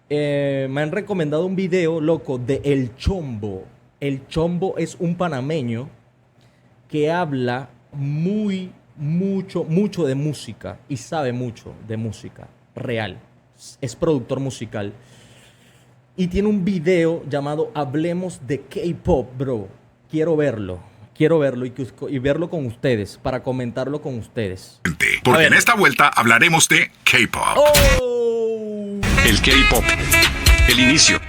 Me han recomendado un video, loco, de El Chombo. El Chombo es un panameño que habla mucho de música y sabe mucho de música real. Es productor musical. Y tiene un video llamado Hablemos de K-Pop, bro. Quiero verlo. Quiero verlo y verlo con ustedes, para comentarlo con ustedes. Porque en esta vuelta hablaremos de K-Pop. ¡Oh! El K-Pop. El inicio.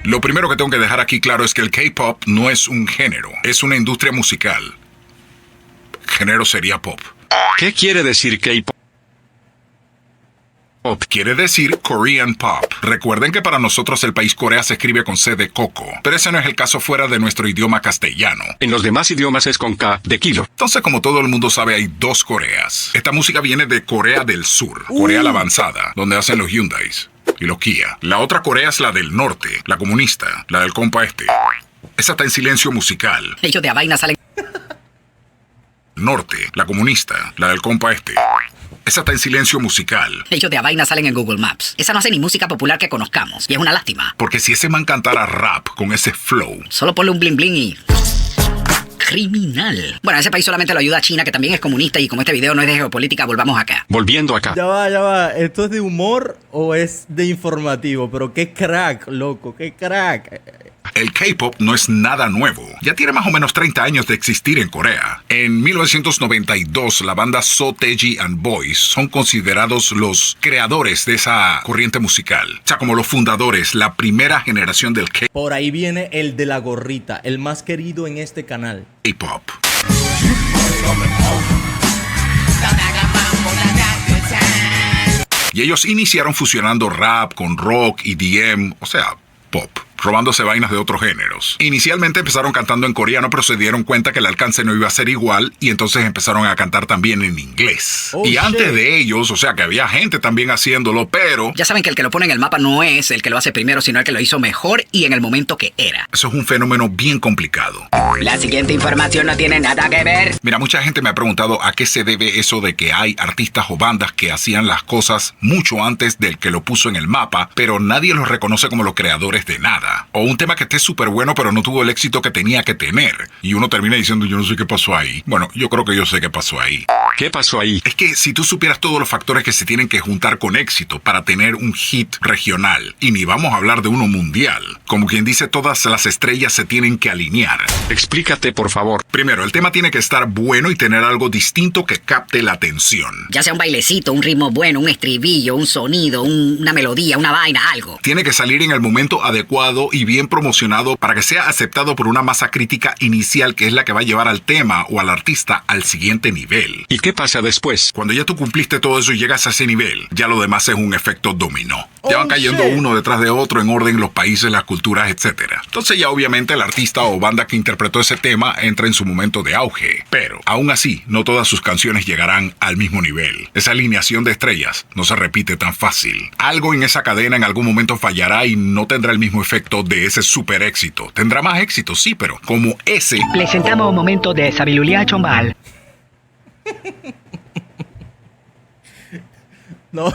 Lo primero que tengo que dejar aquí claro es que el K-Pop no es un género, es una industria musical. Género sería pop. ¿Qué quiere decir K-Pop? Quiere decir Korean Pop. Recuerden que para nosotros el país Corea se escribe con C de coco, pero ese no es el caso fuera de nuestro idioma castellano. En los demás idiomas es con K de kilo. Entonces, como todo el mundo sabe, hay dos Coreas. Esta música viene de Corea del Sur, Corea la avanzada, donde hacen los Hyundais y los Kia. La otra Corea es la del norte, la comunista, la del compa este. Esa está en silencio musical. Ellos de a vaina salen. Norte, la comunista, la del compa este. Esa está en silencio musical. Ellos de a vaina salen en Google Maps. Esa no hace ni música popular que conozcamos. Y es una lástima. Porque si ese man cantara rap con ese flow, Solo ponle un bling bling y... criminal. Bueno, ese país solamente lo ayuda a China, que también es comunista, y como este video no es de geopolítica, volvamos acá. Volviendo acá. Ya va, ya va. ¿Esto es de humor o es de informativo? Pero qué crack, loco, qué crack. el K-pop no es nada nuevo. Ya tiene más o menos 30 años de existir en Corea. En 1992, la banda Sotaeji and Boys son considerados los creadores de esa corriente musical. O sea, como los fundadores, la primera generación del Por ahí viene el de la gorrita, el más querido en este canal. K-pop. Y ellos iniciaron fusionando rap con rock y DM, o sea, pop, robándose vainas de otros géneros. Inicialmente empezaron cantando en coreano, pero se dieron cuenta que el alcance no iba a ser igual y entonces empezaron a cantar también en inglés. Y antes de ellos, o sea, que había gente también haciéndolo, pero... Ya saben que el que lo pone en el mapa no es el que lo hace primero, sino el que lo hizo mejor y en el momento que era. Eso es un fenómeno bien complicado. La siguiente información no tiene nada que ver. Mira, mucha gente me ha preguntado a qué se debe eso de que hay artistas o bandas que hacían las cosas mucho antes del que lo puso en el mapa, pero nadie los reconoce como los creadores de nada. O un tema que esté súper bueno, pero no tuvo el éxito que tenía que tener. Y uno termina diciendo, yo no sé qué pasó ahí. Bueno, yo creo que yo sé qué pasó ahí. ¿Qué pasó ahí? Es que si tú supieras todos los factores que se tienen que juntar con éxito para tener un hit regional, y ni vamos a hablar de uno mundial, como quien dice, todas las estrellas se tienen que alinear. Explícate, por favor. Primero, el tema tiene que estar bueno y tener algo distinto que capte la atención. Ya sea un bailecito, un ritmo bueno, un estribillo, un sonido, una melodía, una vaina, algo. Tiene que salir en el momento adecuado y bien promocionado para que sea aceptado por una masa crítica inicial, que es la que va a llevar al tema o al artista al siguiente nivel. ¿Y qué pasa después? Cuando ya tú cumpliste todo eso y llegas a ese nivel, ya lo demás es un efecto dominó. Ya van cayendo uno detrás de otro en orden los países, las culturas, etc. Entonces ya obviamente el artista o banda que interpretó ese tema entra en su momento de auge. Pero aún así, no todas sus canciones llegarán al mismo nivel. Esa alineación de estrellas no se repite tan fácil. Algo en esa cadena en algún momento fallará y no tendrá el mismo efecto de ese super éxito. Tendrá más éxito, sí, pero como ese... Presentamos un momento de sabiduría chombal. No.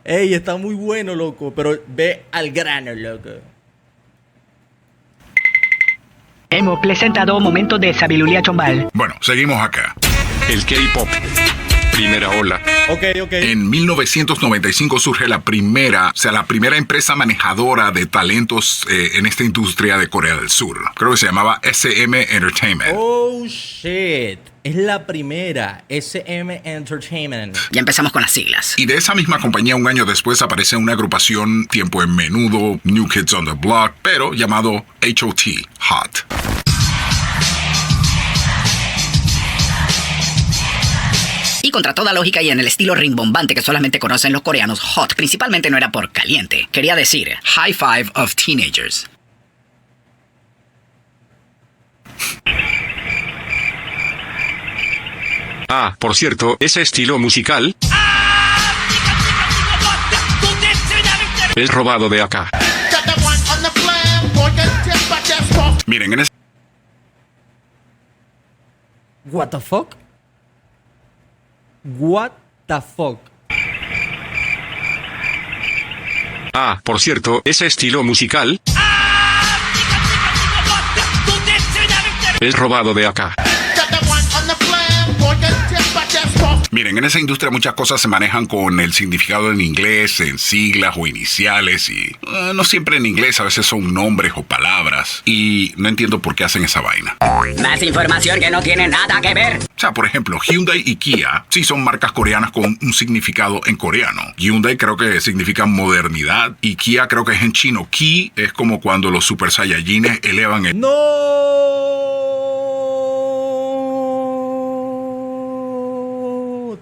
Ey, está muy bueno, loco, pero ve al grano, loco. Hemos presentado un momento de sabiduría chombal. Bueno, seguimos acá. El K-pop. Primera ola. Ok. En 1995 surge la primera empresa manejadora de talentos en esta industria de Corea del Sur. Creo que se llamaba SM Entertainment. Oh, shit. Es la primera, SM Entertainment. Ya empezamos con las siglas. Y de esa misma compañía, un año después, aparece una agrupación tiempo en menudo, New Kids on the Block, pero llamado HOT, Hot. Y contra toda lógica y en el estilo rimbombante que solamente conocen los coreanos, hot principalmente no era por caliente. Quería decir high five of teenagers. Ah, por cierto, ese estilo musical es robado de acá. Miren, en ese... What the fuck? What the fuck? Ah, por cierto, ese estilo musical es robado de acá. Miren, en esa industria muchas cosas se manejan con el significado en inglés, en siglas o iniciales y no siempre en inglés, a veces son nombres o palabras y no entiendo por qué hacen esa vaina. Más información que no tiene nada que ver. O sea, por ejemplo, Hyundai y Kia sí son marcas coreanas con un significado en coreano. Hyundai creo que significa modernidad y Kia creo que es en chino. Ki es como cuando los Super Saiyajines elevan el... ¡No!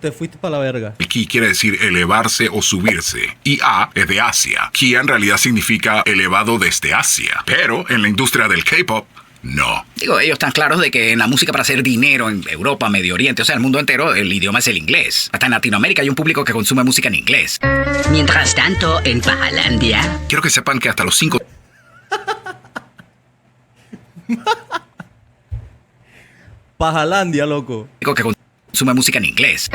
Te fuiste para la verga. El ki quiere decir elevarse o subirse. Y A es de Asia. Kia en realidad significa elevado desde Asia. Pero en la industria del K-pop, no. Digo, ellos están claros de que en la música para hacer dinero en Europa, Medio Oriente, o sea, el mundo entero, el idioma es el inglés. Hasta en Latinoamérica hay un público que consume música en inglés. Mientras tanto, en Pajalandia... Quiero que sepan que hasta los 5... Pajalandia, loco. que consume música en inglés.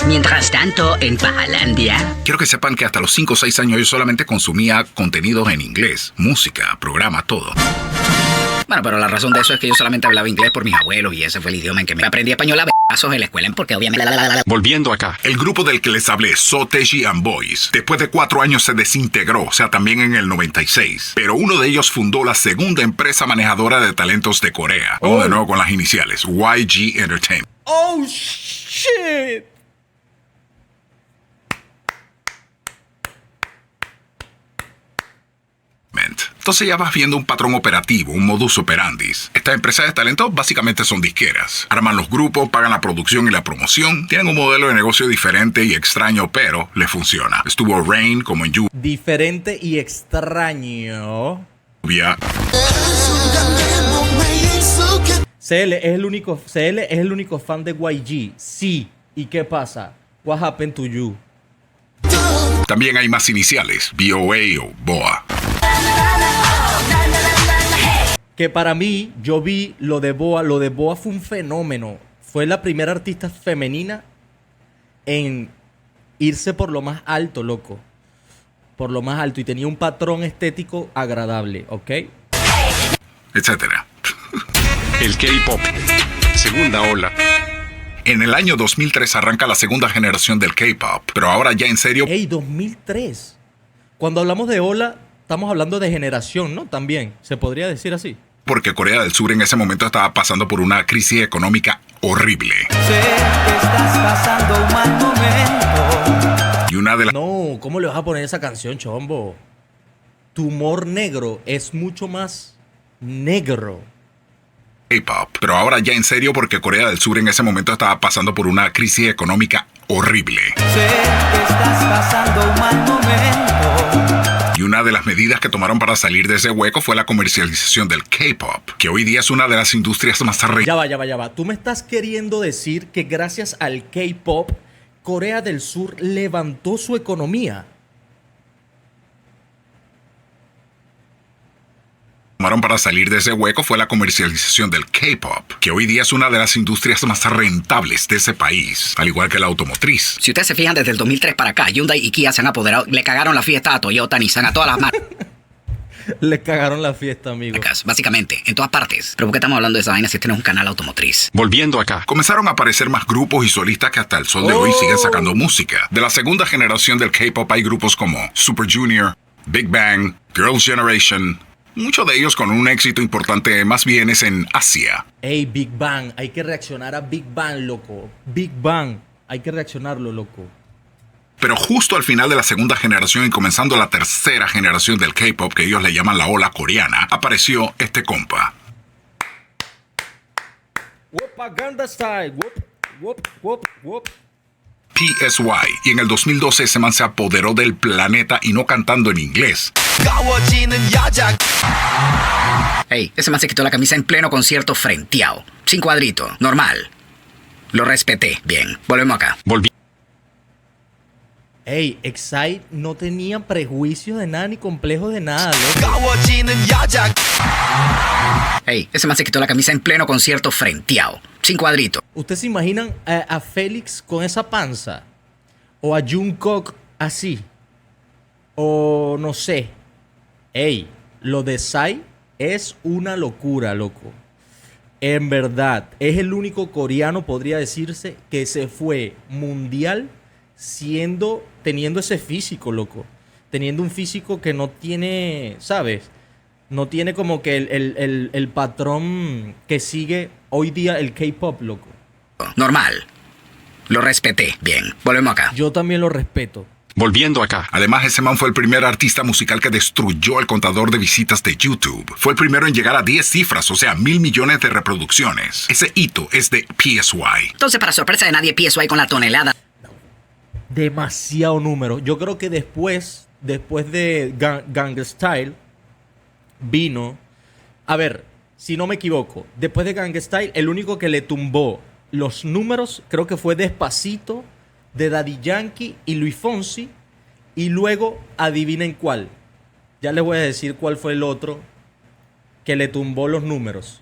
Mientras tanto, en Pajalandia... Quiero que sepan que hasta los 5 o 6 años yo solamente consumía contenidos en inglés. Música, programa, todo. Bueno, pero la razón de eso es que yo solamente hablaba inglés por mis abuelos y ese fue el idioma en que me aprendí español a b***azos en la escuela porque obviamente... Volviendo acá. El grupo del que les hablé, Soteji and Boys, después de 4 años se desintegró, o sea, también en el 96. Pero uno de ellos fundó la segunda empresa manejadora de talentos de Corea. Vamos de nuevo con las iniciales, YG Entertainment. ¡Oh, shit! Entonces ya vas viendo un patrón operativo, un modus operandi. Estas empresas de talento básicamente son disqueras. Arman los grupos, pagan la producción y la promoción. Tienen un modelo de negocio diferente y extraño, pero les funciona. Estuvo Rain como en Lluvia. Diferente y extraño. CL es el único fan de YG. Sí. ¿Y qué pasa? What happened to you? También hay más iniciales, BOA o BOA. Que para mí, yo vi lo de Boa. Lo de Boa fue un fenómeno. Fue la primera artista femenina en irse por lo más alto, loco. Por lo más alto. Y tenía un patrón estético agradable, ¿ok? Etcétera. El K-pop. Segunda ola. En el año 2003 arranca la segunda generación del K-pop, pero ahora ya en serio... ¡Ey, 2003! Cuando hablamos de ola, estamos hablando de generación, ¿no? También, se podría decir así. Porque Corea del Sur en ese momento estaba pasando por una crisis económica horrible. Sé que estás pasando un mal momento. Y una de las... No, ¿cómo le vas a poner esa canción, chombo? Tu humor negro es mucho más negro. K-pop, pero ahora ya en serio porque Corea del Sur en ese momento estaba pasando por una crisis económica horrible. Sé que estás pasando un mal momento. Y una de las medidas que tomaron para salir de ese hueco fue la comercialización del K-pop, que hoy día es una de las industrias más Ya va. Tú me estás queriendo decir que gracias al K-pop, Corea del Sur levantó su economía. tomaron para salir de ese hueco fue la comercialización del K-pop, que hoy día es una de las industrias más rentables de ese país, al igual que la automotriz. Si ustedes se fijan, desde el 2003 para acá, Hyundai y Kia se han apoderado, le cagaron la fiesta a Toyota, Nissan, a todas las marcas. Le cagaron la fiesta, amigo. Básicamente, en todas partes. Pero ¿por qué estamos hablando de esa vaina si tienes un canal automotriz? Volviendo acá. Comenzaron a aparecer más grupos y solistas que hasta el sol de hoy siguen sacando música. De la segunda generación del K-pop hay grupos como Super Junior, Big Bang, Girls' Generation. Muchos de ellos con un éxito importante más bien es en Asia. Ey, Big Bang. Hay que reaccionar a Big Bang, loco. Big Bang. Hay que reaccionarlo, loco. Pero justo al final de la segunda generación y comenzando la tercera generación del K-pop, que ellos le llaman la ola coreana, apareció este compa. Propaganda style. Whoop. PSY. Y en el 2012 ese man se apoderó del planeta y no cantando en inglés. Ey, ese man se quitó la camisa en pleno concierto frenteado. Sin cuadrito, normal. Lo respeté. Bien, volvemos acá. Ey, Excite no tenía prejuicios de nada ni complejos de nada, loco. Ey, ese man se quitó la camisa en pleno concierto frenteado. Sin cuadrito. ¿Ustedes se imaginan a Félix con esa panza? ¿O a Jungkook así? O no sé. Ey, lo de Psy es una locura, loco. En verdad, es el único coreano, podría decirse, que se fue mundial teniendo ese físico, loco. Teniendo un físico que no tiene, ¿sabes? No tiene como que el patrón que sigue hoy día el K-pop, loco. Normal. Lo respeté. Bien, volvemos acá. Yo también lo respeto. Volviendo acá. Además, ese man fue el primer artista musical que destruyó el contador de visitas de YouTube. Fue el primero en llegar a 10 cifras, o sea, 1.000 millones de reproducciones. Ese hito es de PSY. Entonces, para sorpresa de nadie, PSY con la tonelada. Demasiado número. Yo creo que después de Gangnam Style vino... A ver, si no me equivoco, después de Gangnam Style, el único que le tumbó los números creo que fue Despacito, de Daddy Yankee y Luis Fonsi. Y luego, adivinen cuál. Ya les voy a decir cuál fue el otro que le tumbó los números.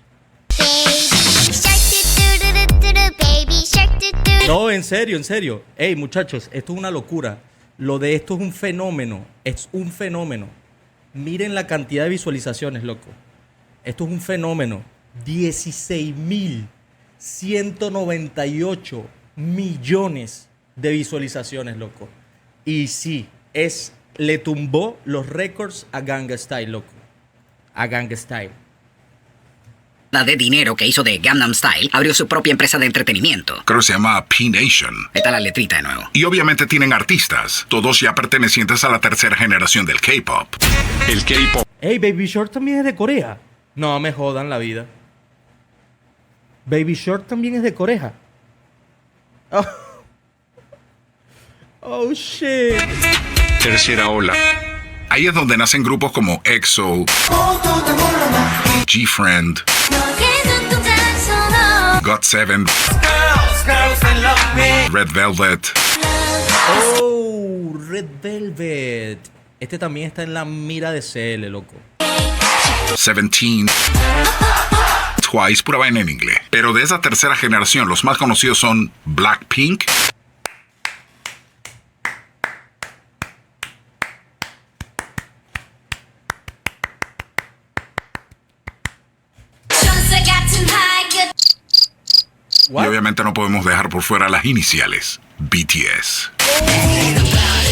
No, en serio, en serio. Ey, muchachos, esto es una locura. Lo de esto es un fenómeno. Es un fenómeno. Miren la cantidad de visualizaciones, loco. Esto es un fenómeno. 16.198 millones de visualizaciones, loco. Y sí, le tumbó los récords a Gangnam Style, loco. A Gangnam Style. De dinero que hizo de Gangnam Style, abrió su propia empresa de entretenimiento. Creo que se llama P-Nation. Ahí está la letrita de nuevo. Y obviamente tienen artistas, todos ya pertenecientes a la tercera generación del K-pop. El K-pop. Ey, Baby Shark también es de Corea. No me jodan la vida. Baby Shark también es de Corea. Oh, oh shit. Tercera ola. Ahí es donde nacen grupos como EXO, G-Friend, GOT7, Red Velvet. Oh, Red Velvet. Este también está en la mira de CL, loco. 17, Twice, pura vaina en inglés. Pero de esa tercera generación, los más conocidos son Blackpink, What? y obviamente no podemos dejar por fuera las iniciales, BTS.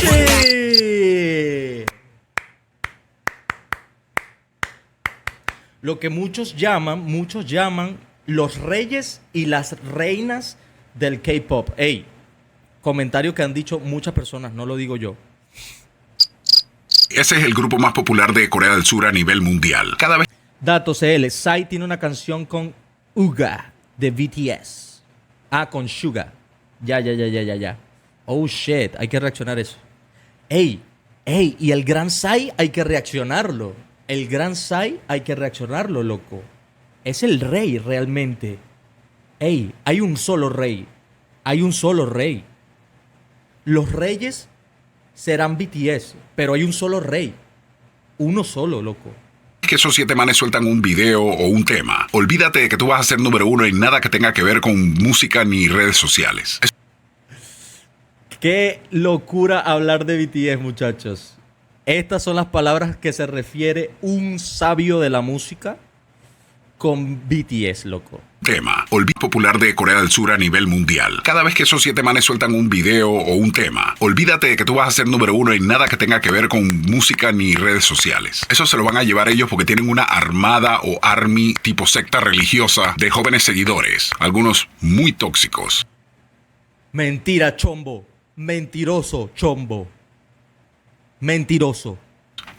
Sí. Lo que muchos llaman los reyes y las reinas del K-pop. Ey, comentario que han dicho muchas personas, no lo digo yo. Ese es el grupo más popular de Corea del Sur a nivel mundial. Cada vez Dato CL, Psy tiene una canción con Uga de BTS. Ah, con Suga. Ya. Oh shit, hay que reaccionar a eso. Ey, y el gran Psy hay que reaccionarlo. El gran Psy hay que reaccionarlo, loco. Es el rey realmente. Ey, hay un solo rey. Los reyes serán BTS, pero hay un solo rey. Uno solo, loco. que esos 7 manes sueltan un video o un tema, olvídate de que tú vas a ser número 1 en nada que tenga que ver con música ni redes sociales. Qué locura hablar de BTS, muchachos. Estas son las palabras que se refiere un sabio de la música con BTS, loco. Tema, olvídate popular de Corea del Sur a nivel mundial. Cada vez que esos 7 manes sueltan un video o un tema, olvídate de que tú vas a ser número 1 en nada que tenga que ver con música ni redes sociales. Eso se lo van a llevar ellos porque tienen una armada o army tipo secta religiosa de jóvenes seguidores, algunos muy tóxicos. Mentira, chombo. Mentiroso, chombo. Mentiroso.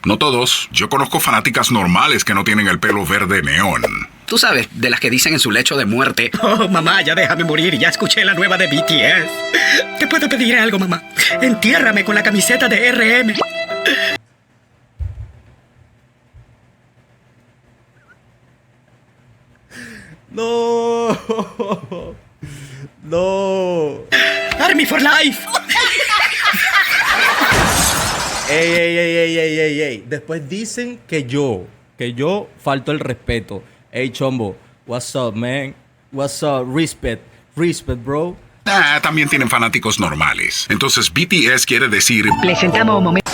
No todos, yo conozco fanáticas normales que no tienen el pelo verde neón. Tú sabes, de las que dicen en su lecho de muerte: oh, mamá, ya déjame morir, ya escuché la nueva de BTS. ¿Te puedo pedir algo, mamá? Entiérrame con la camiseta de RM. No. No. Army for life. Ey. Después dicen que yo falto el respeto. Ey, chombo, what's up, man? What's up? Respect, bro. También tienen fanáticos normales. Entonces BTS quiere decir Presentamos un momento.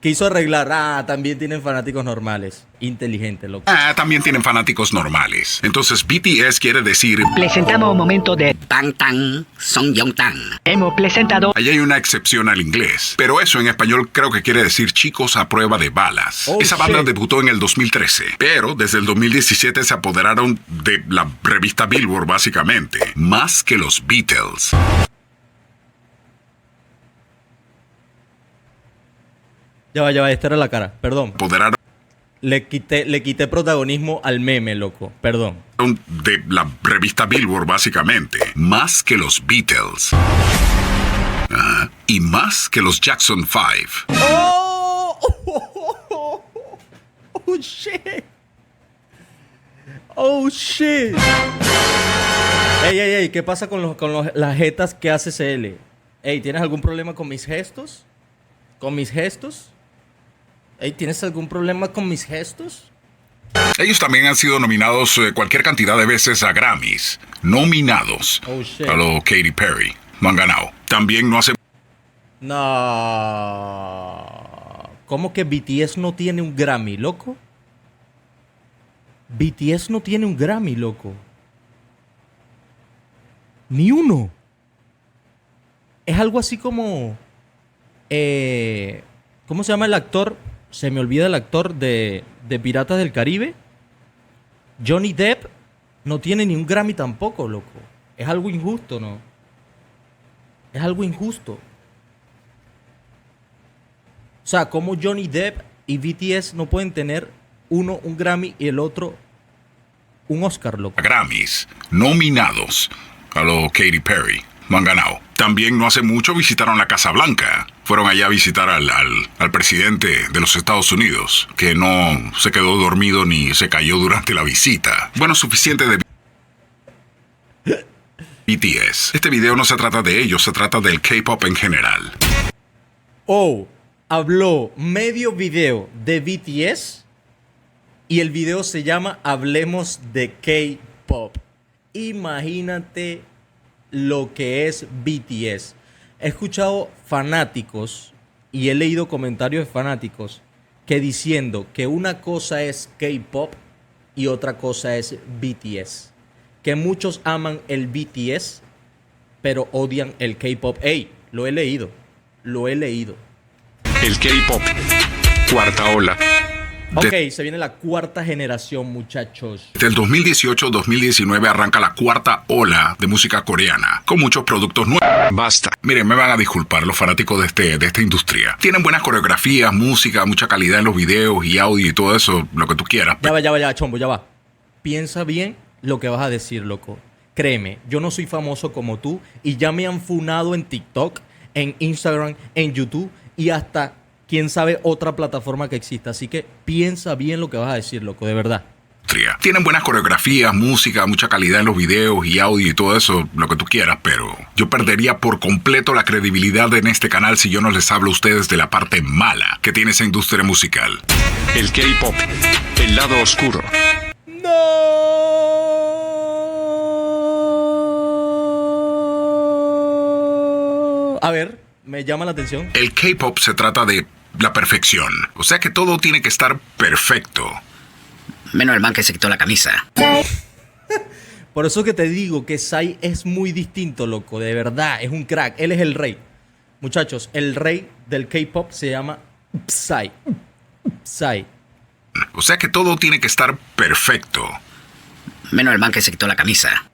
Quiso arreglar. Ah, también tienen fanáticos normales. Inteligente, loco. También tienen fanáticos normales. Entonces BTS quiere decir... Presentamos un momento de... Tang Tang, Song Yong Tang. Hemos presentado... Ahí hay una excepción al inglés, pero eso en español creo que quiere decir chicos a prueba de balas. Oh, Esa banda shit. debutó en el 2013, pero desde el 2017 se apoderaron de la revista Billboard básicamente, más que los Beatles. Ya va, esta era la cara. Perdón. Apoderaron Le quité protagonismo al meme, loco. Perdón. de la revista Billboard básicamente, más que los Beatles. Y más que los Jackson 5. ¡Oh! ¡Oh, shit! ¡Oh, shit! ¡Ey! ¿Qué pasa con las jetas que hace CL? Ey, ¿tienes algún problema con mis gestos? ¿Con mis gestos? Ey, ¿tienes algún problema con mis gestos? Ellos también han sido nominados cualquier cantidad de veces a Grammys. Nominados. Oh, shit. A lo Katy Perry. No han ganado. También no hace... No. ¿Cómo que BTS no tiene un Grammy, loco? BTS no tiene un Grammy, loco. Ni uno. Es algo así como... ¿cómo se llama el actor? Se me olvida el actor de Piratas del Caribe. Johnny Depp no tiene ni un Grammy tampoco, loco. Es algo injusto, ¿no? Es algo injusto. O sea, como Johnny Depp y BTS no pueden tener uno un Grammy y el otro un Oscar, loco. Grammys. Nominados. A lo Katy Perry. No han ganado. También no hace mucho visitaron la Casa Blanca. Fueron allá a visitar al presidente de los Estados Unidos, que no se quedó dormido ni se cayó durante la visita. Bueno, suficiente de BTS. Este video no se trata de ellos, se trata del K-pop en general. Oh, habló medio video de BTS y el video se llama Hablemos de K-pop. Imagínate lo que es BTS. He escuchado fanáticos y he leído comentarios de fanáticos que diciendo que una cosa es K-pop y otra cosa es BTS. Que muchos aman el BTS, pero odian el K-pop. ¡Ey! Lo he leído. El K-pop. Cuarta ola. Ok, se viene la cuarta generación, muchachos. Desde el 2018-2019 arranca la cuarta ola de música coreana, con muchos productos nuevos. Basta. Miren, me van a disculpar los fanáticos de esta industria. Tienen buenas coreografías, música, mucha calidad en los videos y audio y todo eso, lo que tú quieras. Ya va, chombo, ya va. Piensa bien lo que vas a decir, loco. Créeme, yo no soy famoso como tú y ya me han funado en TikTok, en Instagram, en YouTube y hasta... quién sabe otra plataforma que exista. Así que piensa bien lo que vas a decir, loco, de verdad. Tienen buenas coreografías, música, mucha calidad en los videos y audio y todo eso, lo que tú quieras, pero yo perdería por completo la credibilidad en este canal si yo no les hablo a ustedes de la parte mala que tiene esa industria musical. El K-pop. El lado oscuro. ¡No! A ver, me llama la atención. El K-pop se trata de la perfección, o sea que todo tiene que estar perfecto. Menos el man que se quitó la camisa. Por eso que te digo que Psy es muy distinto, loco. De verdad, es un crack. Él es el rey. Muchachos, el rey del K-pop se llama Psy. Psy. O sea que todo tiene que estar perfecto. Menos el man que se quitó la camisa.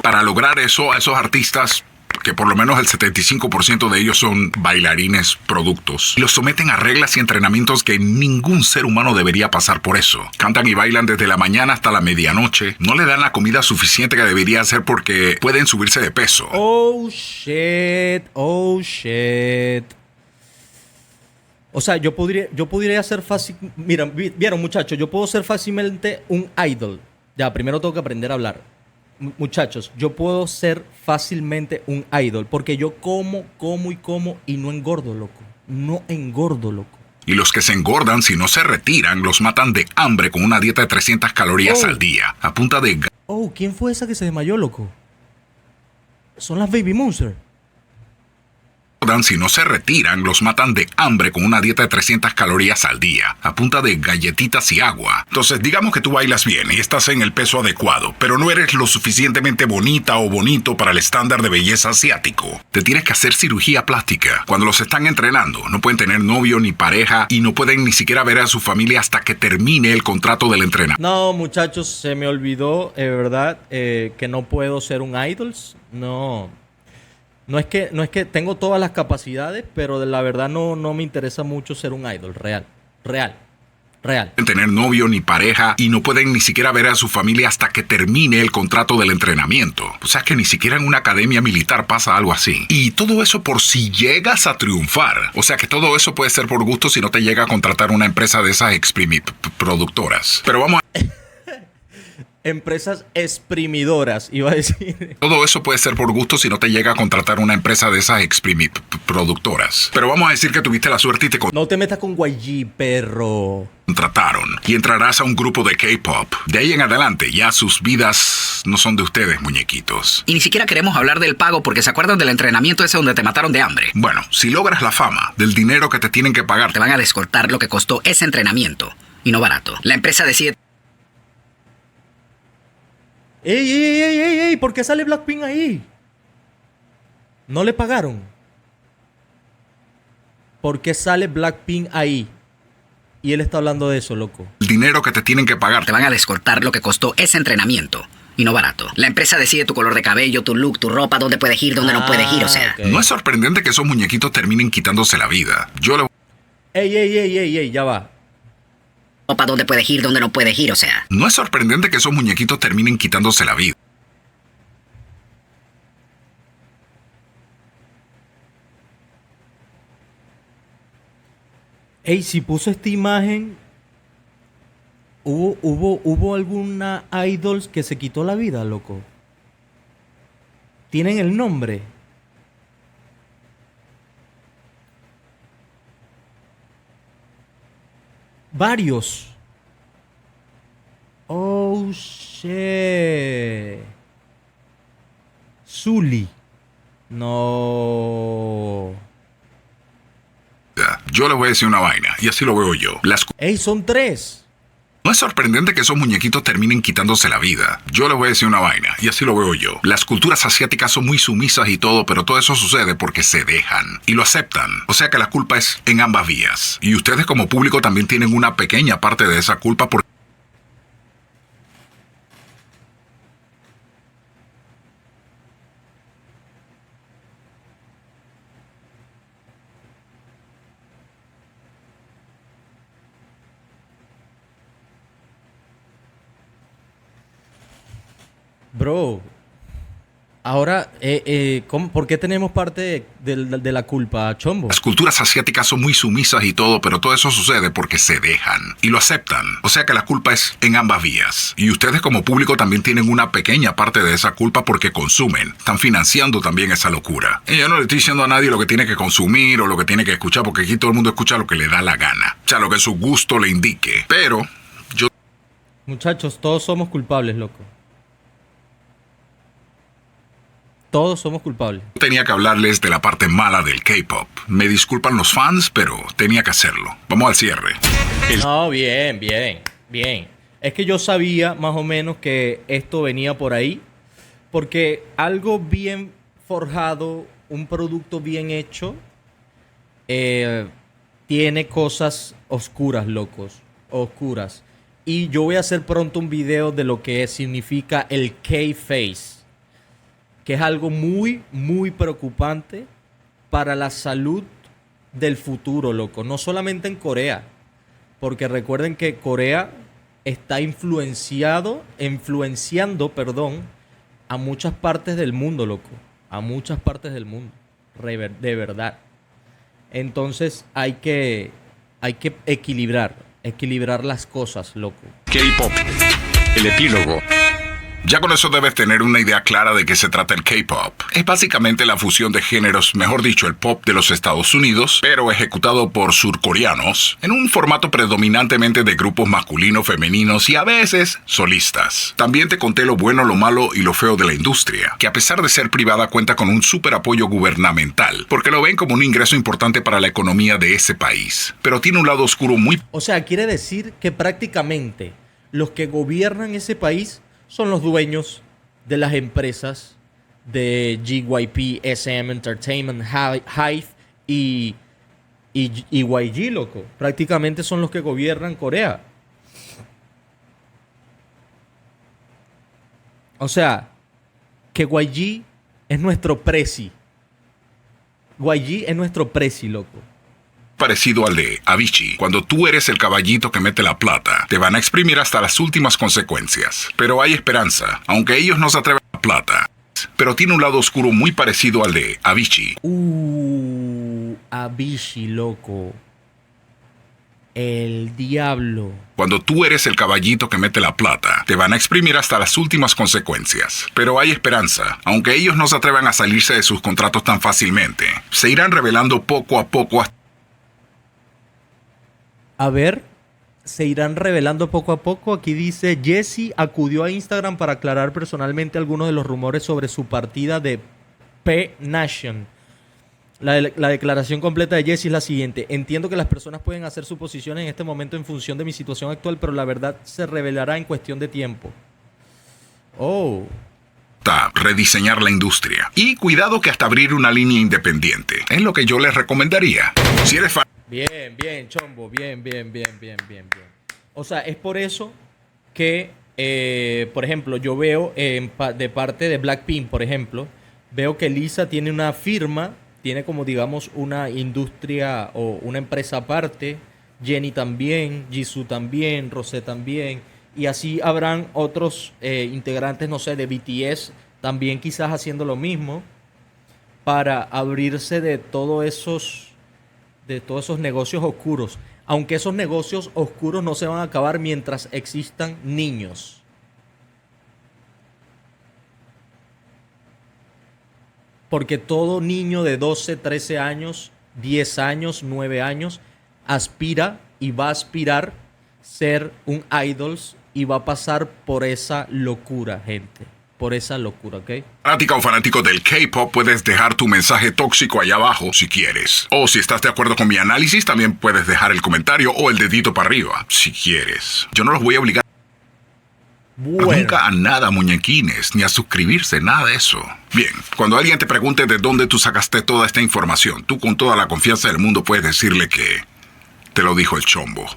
Para lograr eso, a esos artistas, que por lo menos el 75% de ellos son bailarines productos, los someten a reglas y entrenamientos que ningún ser humano debería pasar por eso. Cantan y bailan desde la mañana hasta la medianoche. No le dan la comida suficiente que debería hacer porque pueden subirse de peso. Oh, shit. Oh, shit. O sea, yo podría ser fácil... Mira, vieron, muchachos, yo puedo ser fácilmente un idol. Ya, primero tengo que aprender a hablar. Muchachos, yo puedo ser fácilmente un idol porque yo como y no engordo, loco. No engordo, loco. Y los que se engordan, si no se retiran, los matan de hambre con una dieta de 300 calorías al día, a punta de... Oh, ¿quién fue esa que se desmayó, loco? Son las Baby Monster. Jordan, si no se retiran, los matan de hambre con una dieta de 300 calorías al día, a punta de galletitas y agua. Entonces, digamos que tú bailas bien y estás en el peso adecuado, pero no eres lo suficientemente bonita o bonito para el estándar de belleza asiático. Te tienes que hacer cirugía plástica. Cuando los están entrenando, no pueden tener novio ni pareja y no pueden ni siquiera ver a su familia hasta que termine el contrato del entrenamiento. No, muchachos, se me olvidó, verdad, que no puedo ser un idols. No. No es que tengo todas las capacidades, pero la verdad no me interesa mucho ser un idol real. Tener novio ni pareja y no pueden ni siquiera ver a su familia hasta que termine el contrato del entrenamiento. O sea que ni siquiera en una academia militar pasa algo así. Y todo eso por si llegas a triunfar. O sea que todo eso puede ser por gusto si no te llega a contratar una empresa de esas productoras. Pero vamos a... Empresas exprimidoras, iba a decir. Todo eso puede ser por gusto si no te llega a contratar una empresa de esas productoras. Pero vamos a decir que tuviste la suerte y te No te metas con YG, perro. contrataron y entrarás a un grupo de K-pop. De ahí en adelante ya sus vidas no son de ustedes, muñequitos. Y ni siquiera queremos hablar del pago porque se acuerdan del entrenamiento ese donde te mataron de hambre. Bueno, si logras la fama, del dinero que te tienen que pagar, Te van a descortar lo que costó ese entrenamiento. Y no barato. La empresa decide... ¡Ey! ¿Por qué sale Blackpink ahí? ¿No le pagaron? ¿Por qué sale Blackpink ahí? Y él está hablando de eso, loco. el dinero que te tienen que pagar, Te van a descortar lo que costó ese entrenamiento. Y no barato. La empresa decide tu color de cabello, tu look, tu ropa, dónde puedes ir, dónde no puedes ir, o sea... ok. no es sorprendente que esos muñequitos terminen quitándose la vida. Yo le ¡Ey! Ya va. Ropa, dónde puedes ir, dónde no puedes ir, o sea... No es sorprendente que esos muñequitos terminen quitándose la vida. Ey, si puso esta imagen, ¿hubo alguna idols que se quitó la vida, loco? ¿Tienen el nombre? Varios. Oh, shit. Zully. No. Yo les voy a decir una vaina, y así lo veo yo. Ey, son 3. No es sorprendente que esos muñequitos terminen quitándose la vida. Yo les voy a decir una vaina, y así lo veo yo. Las culturas asiáticas son muy sumisas y todo, pero todo eso sucede porque se dejan y lo aceptan. O sea que la culpa es en ambas vías. Y ustedes como público también tienen una pequeña parte de esa culpa porque... Bro, ahora, ¿por qué tenemos parte de la culpa, Chombo? Las culturas asiáticas son muy sumisas y todo, pero todo eso sucede porque se dejan y lo aceptan. O sea que la culpa es en ambas vías. Y ustedes como público también tienen una pequeña parte de esa culpa porque consumen. Están financiando también esa locura. Y yo no le estoy diciendo a nadie lo que tiene que consumir o lo que tiene que escuchar, porque aquí todo el mundo escucha lo que le da la gana. O sea, lo que su gusto le indique. Pero yo... Muchachos, todos somos culpables, loco. Todos somos culpables. tenía que hablarles de la parte mala del K-pop. Me disculpan los fans, pero tenía que hacerlo. Vamos al cierre. No, bien. Es que yo sabía más o menos que esto venía por ahí, porque algo bien forjado, un producto bien hecho, tiene cosas oscuras, locos, oscuras. Y yo voy a hacer pronto un video de lo que significa el K-Face, que es algo muy, muy preocupante para la salud del futuro, loco. No solamente en Corea, porque recuerden que Corea está influenciando, a muchas partes del mundo, loco. A muchas partes del mundo. De verdad. Entonces hay que equilibrar las cosas, loco. K-pop. El epílogo. Ya con eso debes tener una idea clara de qué se trata el K-pop. Es básicamente la fusión de géneros, mejor dicho, el pop de los Estados Unidos, pero ejecutado por surcoreanos, en un formato predominantemente de grupos masculinos, femeninos y a veces solistas. También te conté lo bueno, lo malo y lo feo de la industria, que a pesar de ser privada cuenta con un súper apoyo gubernamental, porque lo ven como un ingreso importante para la economía de ese país. Pero tiene un lado oscuro muy... O sea, quiere decir que prácticamente los que gobiernan ese país son los dueños de las empresas de JYP, SM Entertainment, Hive y YG, loco. Prácticamente son los que gobiernan Corea. O sea, que YG es nuestro presi. YG es nuestro presi, loco. Parecido al de Avicii. Cuando tú eres el caballito que mete la plata, te van a exprimir hasta las últimas consecuencias. Pero hay esperanza, aunque ellos no se atreven a la plata. Pero tiene un lado oscuro muy parecido al de Avicii. Avicii, loco. El diablo. Cuando tú eres el caballito que mete la plata, te van a exprimir hasta las últimas consecuencias. Pero hay esperanza, aunque ellos no se atrevan a salirse de sus contratos tan fácilmente. Se irán revelando poco a poco hasta... A ver, se irán revelando poco a poco. Aquí dice, Jessie acudió a Instagram para aclarar personalmente algunos de los rumores sobre su partida de P-Nation. La declaración completa de Jessie es la siguiente. Entiendo que las personas pueden hacer suposiciones en este momento en función de mi situación actual, pero la verdad se revelará en cuestión de tiempo. Oh. Rediseñar la industria. Y cuidado que hasta abrir una línea independiente. Es lo que yo les recomendaría. Si eres fan... Bien, Chombo. Bien. O sea, es por eso que, por ejemplo, yo veo de parte de Blackpink, por ejemplo, veo que Lisa tiene una firma, tiene como, digamos, una industria o una empresa aparte. Jennie también, Jisoo también, Rosé también. Y así habrán otros integrantes, no sé, de BTS también quizás haciendo lo mismo para abrirse de todos esos negocios oscuros. Aunque esos negocios oscuros no se van a acabar mientras existan niños. Porque todo niño de 12, 13 años, 10 años, 9 años aspira y va a aspirar ser un idols y va a pasar por esa locura, gente. Por esa locura, ¿ok? Fanática o fanático del K-pop, puedes dejar tu mensaje tóxico allá abajo si quieres. O si estás de acuerdo con mi análisis, también puedes dejar el comentario o el dedito para arriba si quieres. Yo no los voy a obligar nunca a nada, muñequines, ni a suscribirse, nada de eso. Bien, cuando alguien te pregunte de dónde tú sacaste toda esta información, tú con toda la confianza del mundo puedes decirle que te lo dijo el Chombo.